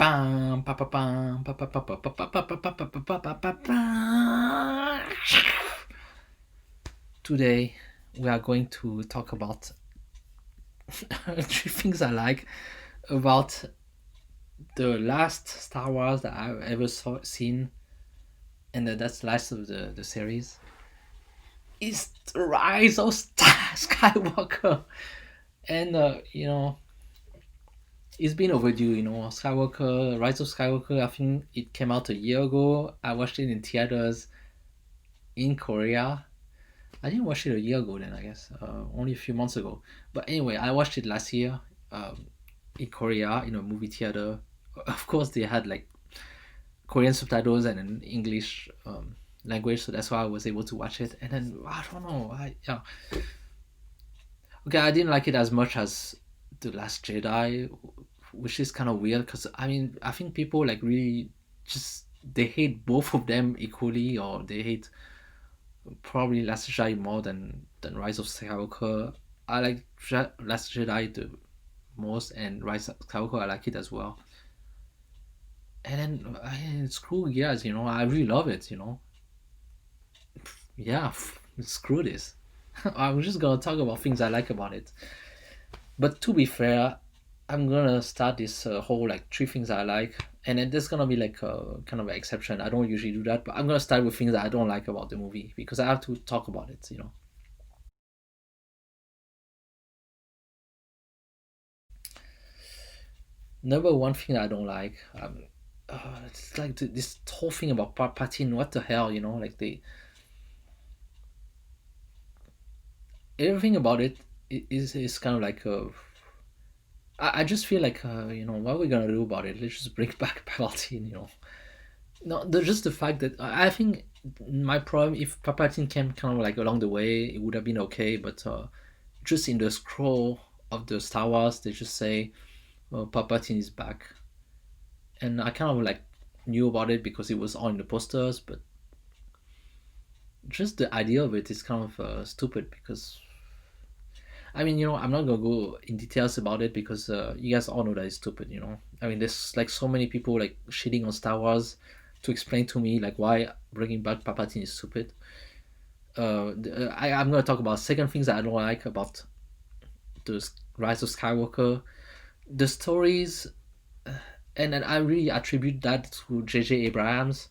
Bam, pa, pa, bam, pa, pa, pa, pa, pa, pa, pa, pa, pa, pa, pa, pa, pa, pa. Today we are going to talk about three things I like about the last Star Wars that I've ever seen, and that's the last of the series. Is the Rise of Skywalker, and it's been overdue. Skywalker, Rise of Skywalker. I think it came out a year ago. I watched it in theaters in Korea. I didn't watch it a year ago then, I guess. Only a few months ago. But anyway, I watched it last year in Korea in a movie theater. Of course, they had like Korean subtitles and an English language, so that's why I was able to watch it. And then I don't know, yeah. Okay, I didn't like it as much as The Last Jedi, which is kind of weird because I think people like really just they hate both of them equally, or they hate probably Last Jedi more than Rise of Skywalker. I like Last Jedi the most, and Rise of Skywalker I like it as well. And then screw Gears, I really love it. Yeah, screw this. I'm just gonna talk about things I like about it. But to be fair, I'm gonna start this whole like three things I like, and then there's gonna be like a kind of an exception. I don't usually do that, but I'm gonna start with things that I don't like about the movie because I have to talk about it. Number one thing I don't like, it's like this whole thing about Palpatine. What the hell, Like everything about it is kind of like I just feel like what are we gonna do about it? Let's just bring back Palpatine. No, just the fact that I think my problem if Palpatine came kind of like along the way, it would have been okay. But just in the scroll of the Star Wars, they just say, "Well, Palpatine is back," and I kind of like knew about it because it was on the posters. But just the idea of it is kind of stupid because I'm not gonna go in details about it because you guys all know that it's stupid. There's like so many people like shitting on Star Wars to explain to me like why bringing back Palpatine is stupid. I'm gonna talk about second things that I don't like about the Rise of Skywalker, the stories, and then I really attribute that to J.J. Abrams.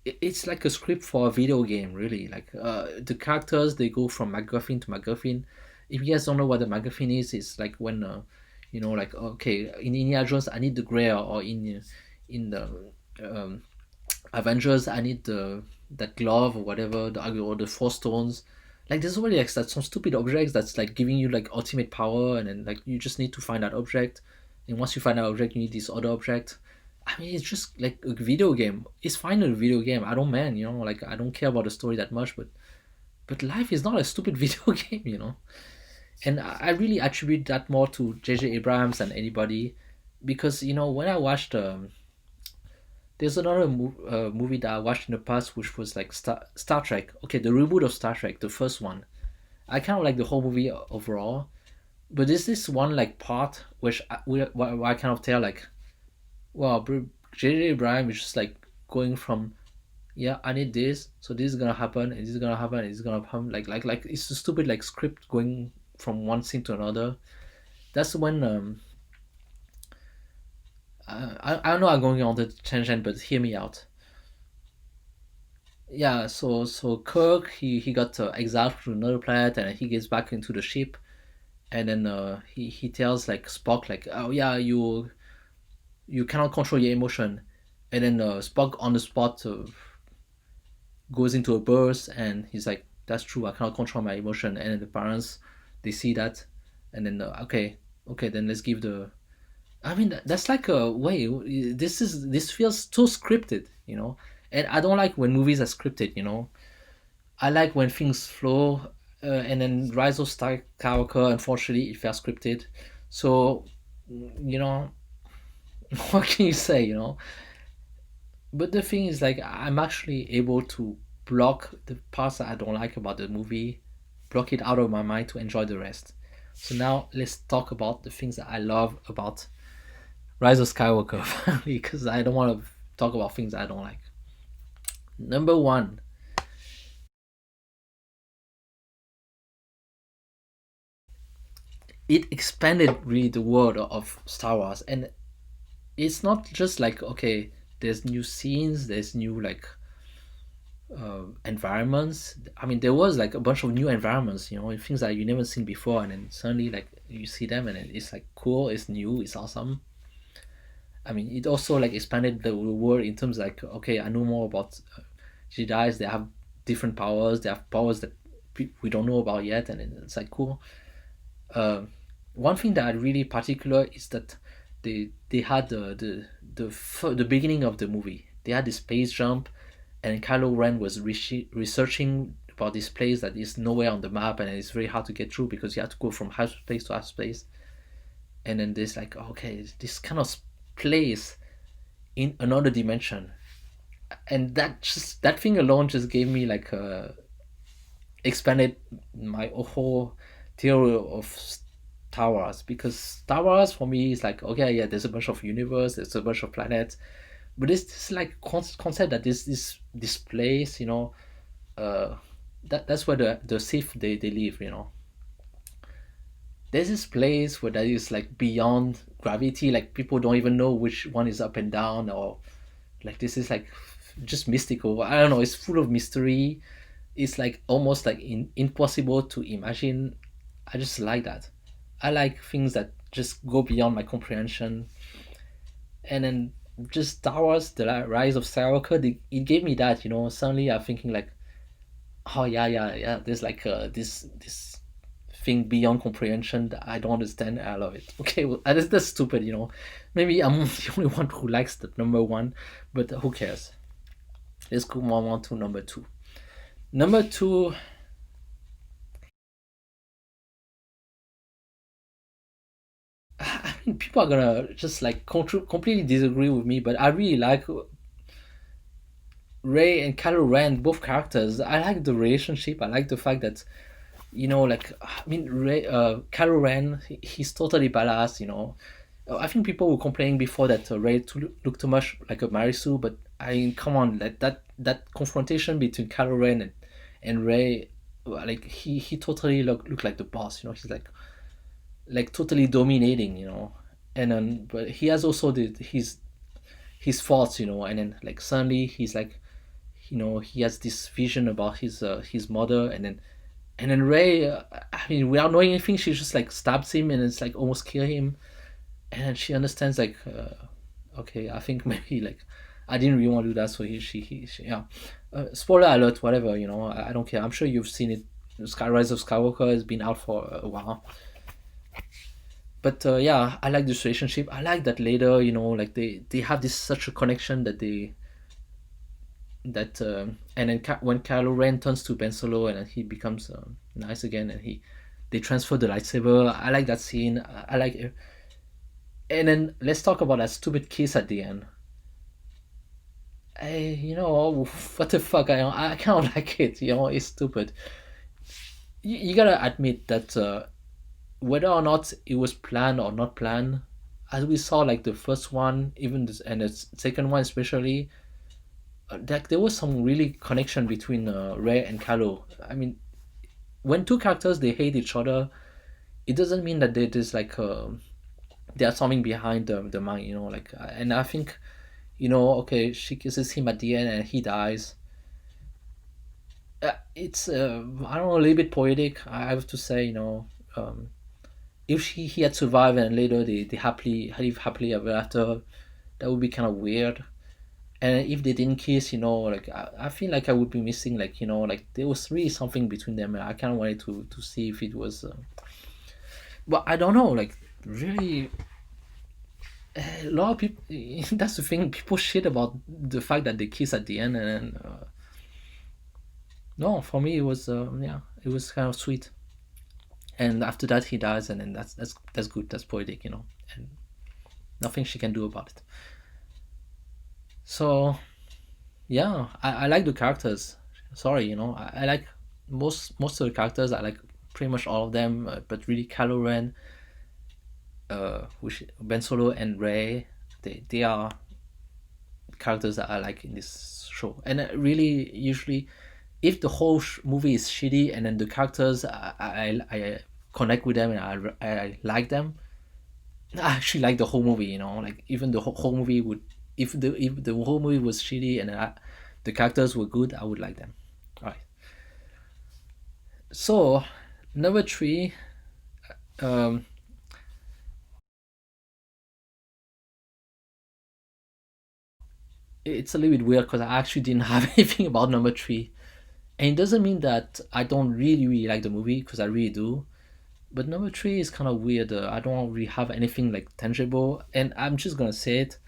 It's like a script for a video game, really. Like the characters, they go from MacGuffin to MacGuffin. If you guys don't know what the MacGuffin is, it's like when like okay, in Indiana Jones, I need the Grail, or in the um, Avengers, I need the that glove or whatever, or the Four Stones. Like there's already like some stupid objects that's like giving you like ultimate power, and then like you just need to find that object, and once you find that object, you need this other object. It's just like a video game. It's fine in a video game. I don't man, like I don't care about the story that much, but life is not a stupid video game. And I really attribute that more to J.J. Abrams than anybody, because when I watched there's another movie that I watched in the past, which was like Star Trek. Okay, the reboot of Star Trek, the first one. I kind of like the whole movie overall, but there's this one like part which where I kind of tell like, well, J.J. Abrams is just like going from, yeah, I need this, so this is gonna happen, and this is gonna happen, and this is gonna happen. Like it's a stupid like script going from one scene to another. That's when I know I'm going on the tangent, but hear me out. Yeah, so Kirk he got exiled to another planet, and he gets back into the ship, and then he tells like Spock like, oh yeah, you cannot control your emotion, and then Spock on the spot goes into a burst, and he's like, that's true, I cannot control my emotion. And then the parents, they see that, and then okay, then let's give the that's like a way. This feels too scripted. And I don't like when movies are scripted. I like when things flow, and then Rise of Skywalker, unfortunately, it felt scripted. So, you know, what can you say? But the thing is, like, I'm actually able to block the parts that I don't like about the movie, block it out of my mind to enjoy the rest. So now let's talk about the things that I love about Rise of Skywalker, because I don't want to talk about things I don't like. Number one, it expanded really the world of Star Wars, and it's not just like, okay, there's new scenes, there's new like environments. I mean, there was like a bunch of new environments, things that you never seen before, and then suddenly like you see them, and it's like cool, it's new, it's awesome. I mean, it also like expanded the world in terms like, okay, I know more about Jedi's. They have different powers. They have powers that we don't know about yet, and it's like cool. Uh, One thing that I really particular is that they had the beginning of the movie. They had the space jump, and Kylo Ren was researching about this place that is nowhere on the map, and it's very hard to get through because you have to go from hyperspace to hyperspace. And then there's like, okay, this kind of place in another dimension, and that thing alone just gave me like expanded my whole theory of Star Wars, because Star Wars for me is like, okay, yeah, there's a bunch of universe, there's a bunch of planets, but it's this like concept that this place, uh, that's where the Sith they live. There's this place where that is like beyond gravity, like people don't even know which one is up and down, or like this is like just mystical. I don't know. It's full of mystery. It's like almost like impossible to imagine. I just like that. I like things that just go beyond my comprehension. And then just Star Wars, the Rise of Skywalker, it gave me that. Suddenly I'm thinking like, oh yeah, yeah, yeah. There's like this thing beyond comprehension that I don't understand. I love it. Okay, well, that's stupid. Maybe I'm the only one who likes that number one, but who cares? Let's go on to number two. Number two, I mean, people are gonna just like completely disagree with me, but I really like Ray and Kylo Ren, both characters. I like the relationship. I like the fact that like, I mean, Kylo Ren, he's totally badass. I think people were complaining before that Ray looked too much like a Marisu, but I mean, come on, like that confrontation between Kylo Ren and Ray, like he totally looked like the boss. He's like totally dominating. And then but he has also his faults. And then like suddenly he's like, he has this vision about his mother, and then Ray, I mean, without knowing anything, she just like stabs him and it's like almost kill him. And then she understands like, okay, I think maybe like I didn't really want to do that, so she yeah. Spoiler alert, whatever. I don't care. I'm sure you've seen it. Rise of Skywalker has been out for a while. But yeah, I like this relationship. I like that later, like they have this such a connection that and then when Kylo Ren turns to Ben Solo and he becomes nice again, and they transfer the lightsaber. I like that scene. I like it. And then let's talk about that stupid kiss at the end. What the fuck? I kind of like it. It's stupid. You gotta admit that whether or not it was planned or not planned, as we saw like the first one, even this, and the second one especially, like there was some really connection between Rey and Kylo. I mean, when two characters they hate each other, it doesn't mean that there's like there's something behind the mind. Like, and I think, okay, she kisses him at the end and he dies. It's I don't know, a little bit poetic. I have to say, if he had survived and later they happily live happily ever after, that would be kind of weird. And if they didn't kiss, like I feel like I would be missing, like, like there was really something between them. I kind of wanted to see if it was, but I don't know, like really, a lot of people. That's the thing. People shit about the fact that they kiss at the end, and no, for me it was, yeah, it was kind of sweet. And after that he dies, and then that's good. That's poetic, and nothing she can do about it. So yeah, I like the characters. Sorry, I like most of the characters. I like pretty much all of them, but really Kylo Ren. which Ben Solo and Ray, they are characters that I like in this show. And really, usually, if the whole movie is shitty and then the characters I connect with them and I like them, I actually like the whole movie. Like even the whole movie would, if the whole movie was shitty and the characters were good, I would like them. All right. So number three, um, it's a little bit weird because I actually didn't have anything about number three, and it doesn't mean that I don't really really like the movie because I really do. But number three is kind of weird. I don't really have anything like tangible, and I'm just gonna say it.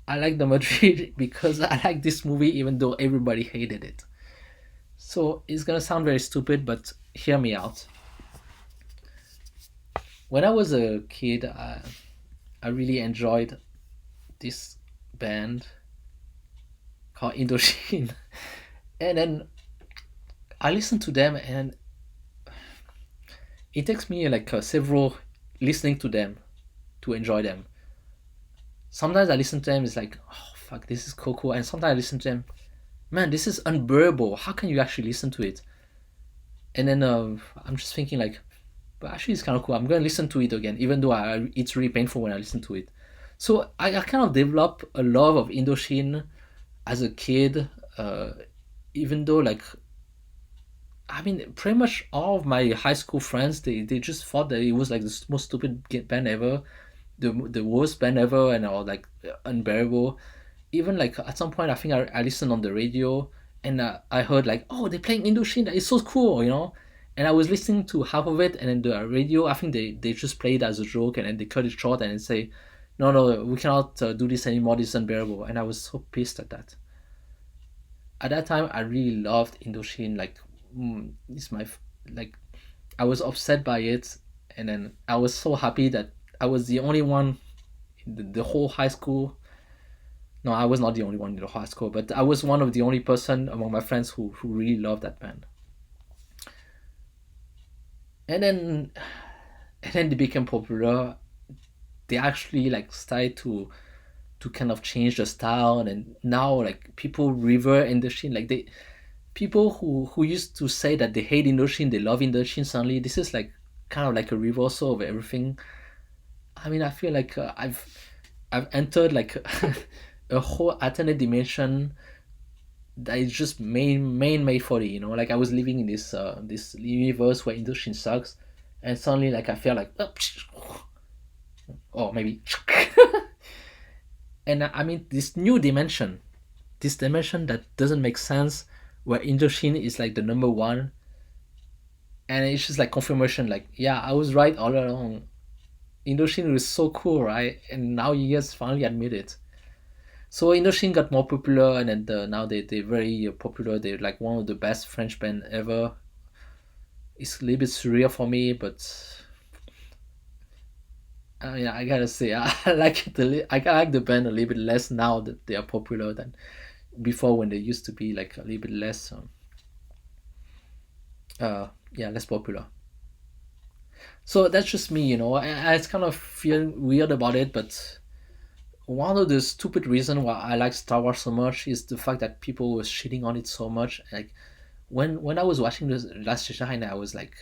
I like number three because I like this movie even though everybody hated it. So it's gonna sound very stupid, but hear me out. When I was a kid, I really enjoyed this band called Indochine, and then I listened to them, and it takes me like several listening to them to enjoy them. Sometimes I listen to them, it's like, oh fuck, this is cool, and sometimes I listen to them, man, this is unbearable. How can you actually listen to it? And then I'm just thinking like, but actually it's kind of cool. I'm gonna listen to it again, even though it's really painful when I listen to it. So I kind of developed a love of Indochine as a kid, uh, even though like I mean, pretty much all of my high school friends they just thought that it was like the most stupid band ever, the worst band ever, and all like unbearable. Even like at some point, I think I listened on the radio and I heard like, oh, they're playing Indochine. It's so cool. And I was listening to half of it, and then the radio, I think they just played it as a joke, and then they cut it short and say, no, no, we cannot do this anymore. This is unbearable. And I was so pissed at that. At that time, I really loved Indochine. Like, it's my like I was upset by it, and then I was so happy that I was the only one in the whole high school. No, I was not the only one in the high school, but I was one of the only person among my friends who really loved that band. And then and then they became popular. They actually like started to kind of change the style, and now like people revere Indochine. Like they people who used to say that they hate Indochine, they love Indochine. Suddenly, this is like kind of like a reversal of everything. I mean, I feel like I've entered like a whole alternate dimension that is just main made for it. Like I was living in this universe where Indochine sucks, and suddenly like I feel like oh maybe, and I mean this dimension that doesn't make sense, where Indochine is like the number one, and it's just like confirmation. Like yeah, I was right all along. Indochine was so cool, right? And now you guys finally admit it. So Indochine got more popular, and then now they're very popular. They're like one of the best French band ever. It's a little bit surreal for me, but I mean, I gotta say, I like I like the band a little bit less now that they are popular than before, when they used to be like a little bit less, yeah, less popular. So that's just me, I kind of feel weird about it, but one of the stupid reason why I like Star Wars so much is the fact that people were shitting on it so much. Like when I was watching the Last Jedi, and I was like,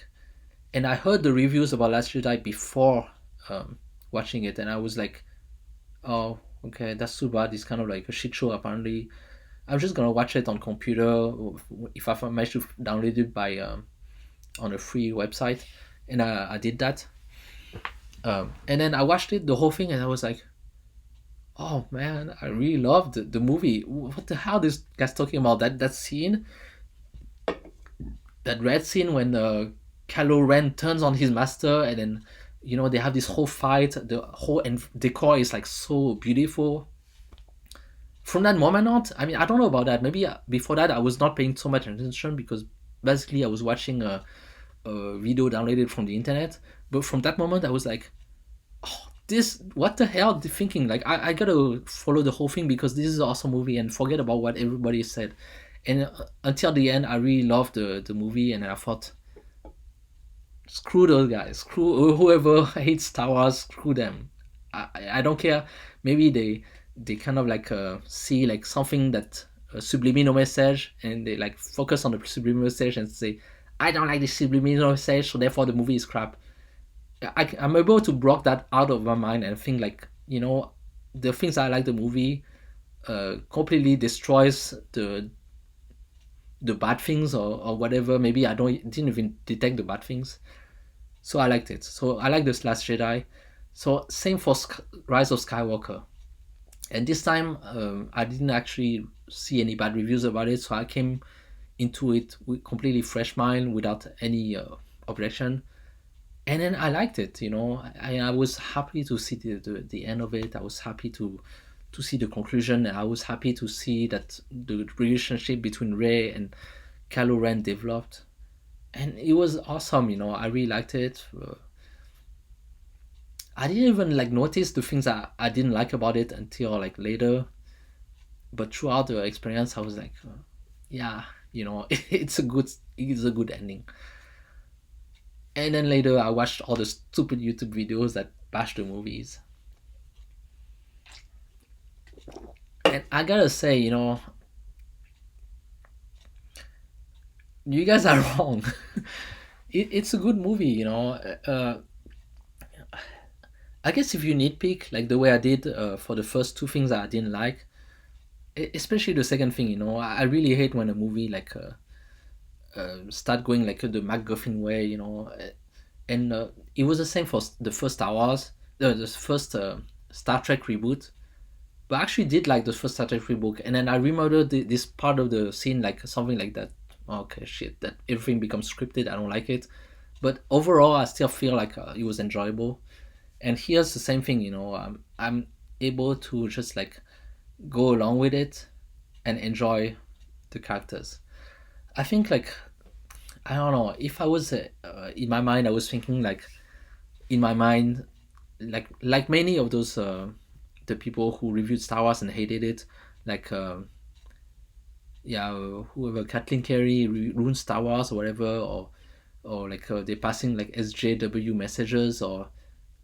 and I heard the reviews about Last Jedi before um, watching it, and I was like, oh, okay, that's too bad. It's kind of like a shit show. Apparently, I'm just gonna watch it on computer if I manage to download it by on a free website, and I did that. And then I watched it the whole thing, and I was like, oh man, I really loved the movie. What the hell this guy's talking about? That scene, that red scene when Kylo Ren turns on his master, and then they have this whole fight. The whole decor is like so beautiful. From that moment on, I mean, I don't know about that. Maybe before that, I was not paying so much attention because basically I was watching a video downloaded from the internet. But from that moment, I was like, oh, this, what the hell? The thinking, like, I gotta follow the whole thing because this is an awesome movie, and forget about what everybody said. And until the end, I really loved the movie, and I thought, Screw those guys. Screw whoever hates Star Wars. Screw them. I don't care. Maybe they kind of like see like something that a subliminal message, and they like focus on the subliminal message and say, I don't like the subliminal message, so therefore the movie is crap. I'm able to block that out of my mind and think like, the things I like the movie completely destroys the bad things, or whatever. Maybe I didn't even detect the bad things. So I liked it. So I like this Last Jedi. So same for Rise of Skywalker. And this time I didn't actually see any bad reviews about it, so I came into it with completely fresh mind without any objection. And then I liked it. I was happy to see the end of it. I was happy to see the conclusion. I was happy to see that the relationship between Rey and Kylo Ren developed, and it was awesome. I really liked it. I didn't even like notice the things I didn't like about it until like later. But throughout the experience, I was like, yeah, it's a good ending. And then later, I watched all the stupid YouTube videos that bash the movies, and I gotta say, you guys are wrong. It's a good movie. I guess if you nitpick like the way I did for the first two things that I didn't like, especially the second thing, I really hate when a movie like start going like the MacGuffin way, and it was the same for the first Star Wars, the first Star Trek reboot. But I actually did like the first Star Trek reboot, and then I remembered this part of the scene like something like that. Okay, shit, that everything becomes scripted. I don't like it, but overall, I still feel like it was enjoyable. And here's the same thing, I'm able to just like go along with it and enjoy the characters. I think like, I don't know, if I was in my mind, I was thinking like, in my mind, like many of those the people who reviewed Star Wars and hated it, like yeah, whoever, Kathleen Carey ruined Star Wars or whatever, or like they're passing like SJW messages, or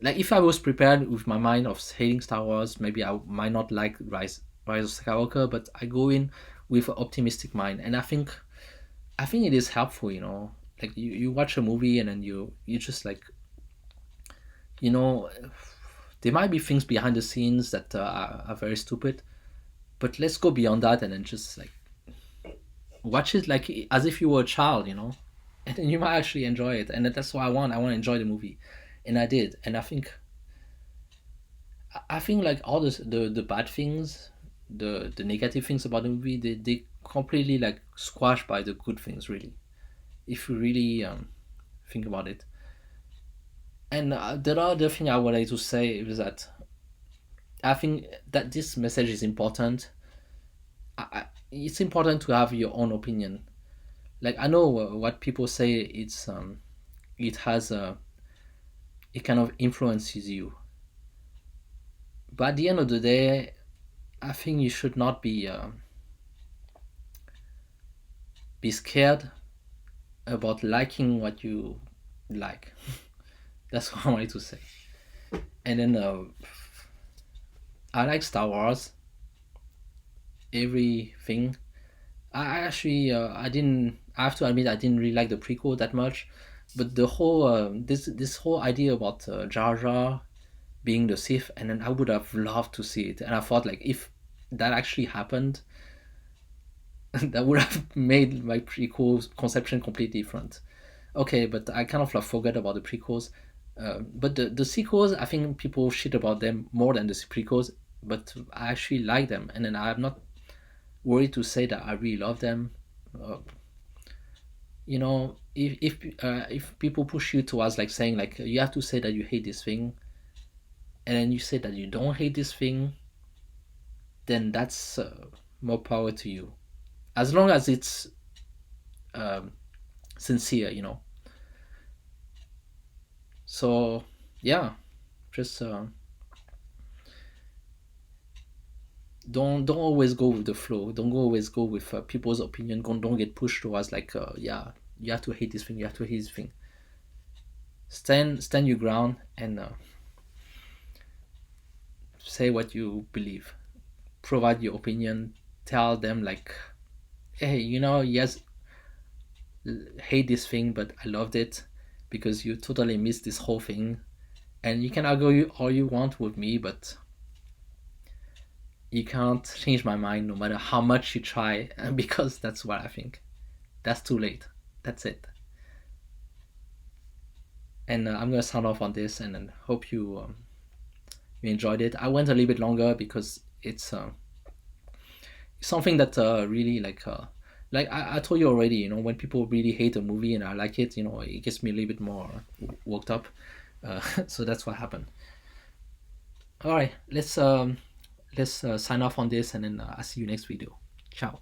like if I was prepared with my mind of hating Star Wars, maybe I might not like Rise of Skywalker, but I go in with an optimistic mind, and I think it is helpful. Like you watch a movie and then you just like, you know there might be things behind the scenes that are very stupid, but let's go beyond that and then just like watch it like as if you were a child, and then you might actually enjoy it, and that's what I want. I want to enjoy the movie, and I did, and I think like all the bad things, the negative things about the movie, they completely like squashed by the good things, really, if you really think about it. And the other thing I wanted to say is that I think that this message is important. It's important to have your own opinion. Like I know what people say. It has it kind of influences you, but at the end of the day, I think you should not be scared about liking what you like. That's what I wanted to say. And then I like Star Wars. Everything. I actually I didn't. I have to admit I didn't really like the prequel that much, but the whole this whole idea about Jar Jar being the Sith, and then I would have loved to see it. And I thought like if that actually happened, that would have made my prequel conception completely different. Okay, but I kind of like forgot about the prequels. But the sequels, I think people shit about them more than the prequels, but I actually like them, and then I'm not worried to say that I really love them. Uh, if people push you towards like saying like you have to say that you hate this thing, and then you say that you don't hate this thing, then that's more power to you, as long as it's um, sincere. So yeah, just don't always go with the flow. Don't always go with people's opinion. Don't get pushed towards like yeah, you have to hate this thing. You have to hate this thing. stand your ground and say what you believe, provide your opinion, tell them like, hey, yes, hate this thing, but I loved it because you totally missed this whole thing. And you can argue all you want with me, but you can't change my mind no matter how much you try, because that's what I think. That's too late. That's it. And I'm gonna sign off on this, and then hope you enjoyed it. I went a little bit longer because it's something that really like I told you already. When people really hate a movie and I like it, it gets me a little bit more worked up. So that's what happened. All right, let's sign off on this, and then I'll see you next video. Ciao.